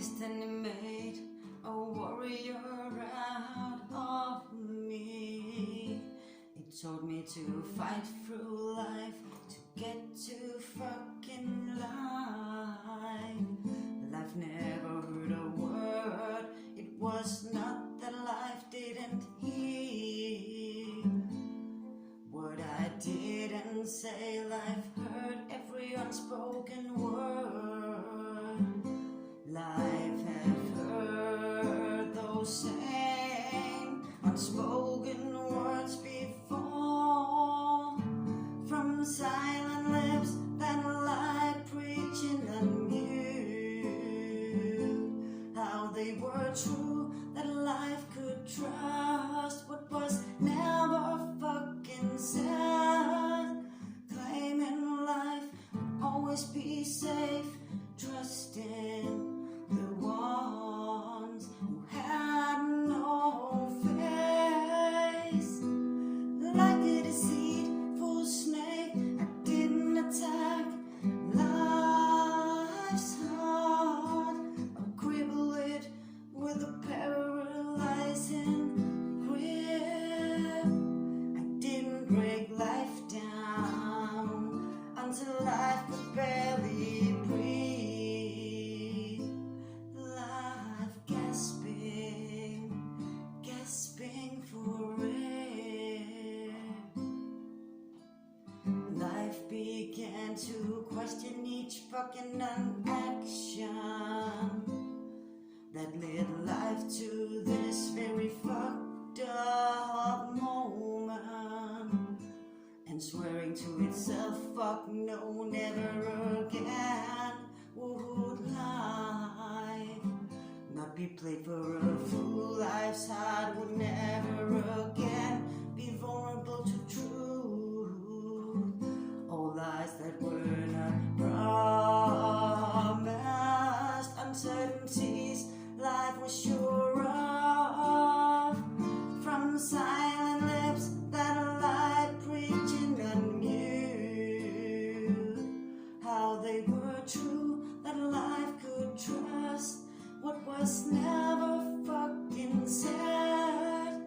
destiny made a warrior out of me. It taught me to fight through life, to get to fucking life. Life never heard a word. It was not that life didn't hear what I didn't say. Life heard every unspoken word. Life have heard those same unspoken words before, from silent lips that lie preaching anew how they were true, that life could trust what was never fucking said, claiming life would always be safe, trusting the ones who had no face. Like a deceitful snake, I didn't attack life's heart, or cripple it with a paralyzing grip. I didn't break life down until life could barely breathe. Life gasping, gasping for air. Life began to question each fucking action that led life to this very fucked up moment, and swearing to itself, fuck no, never again would life not be played for a fool. Life's heart would never again be vulnerable to truth. All lies that were not promised, uncertainties life was sure of, from silent lips that lie preaching anew how they were true, that life could trust what was never fucking said,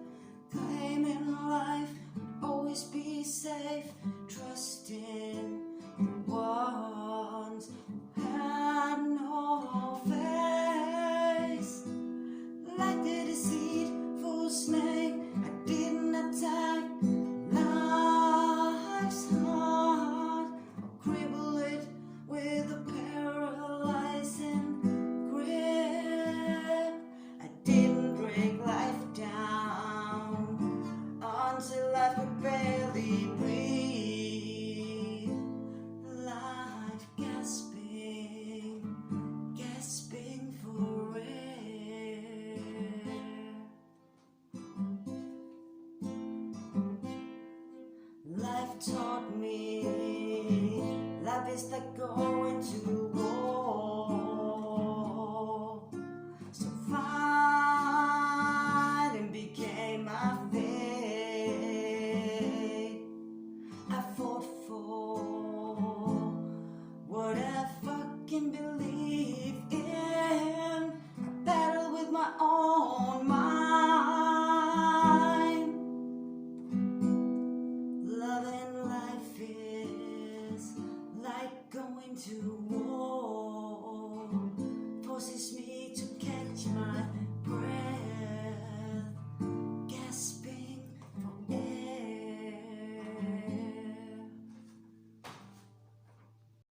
claiming life would always be safe, trusting the ones who had no face. Like a deceitful snake, I didn't attack life's heart, or cripple it with a paralyzing grip. I didn't break life down until life could barely breathe. Life gasping, gasping for air. Life taught me life is like going to war, so fighting became my fate. I fought for what I fucking believe in. I battled with my own mind. Loving life is like going to war.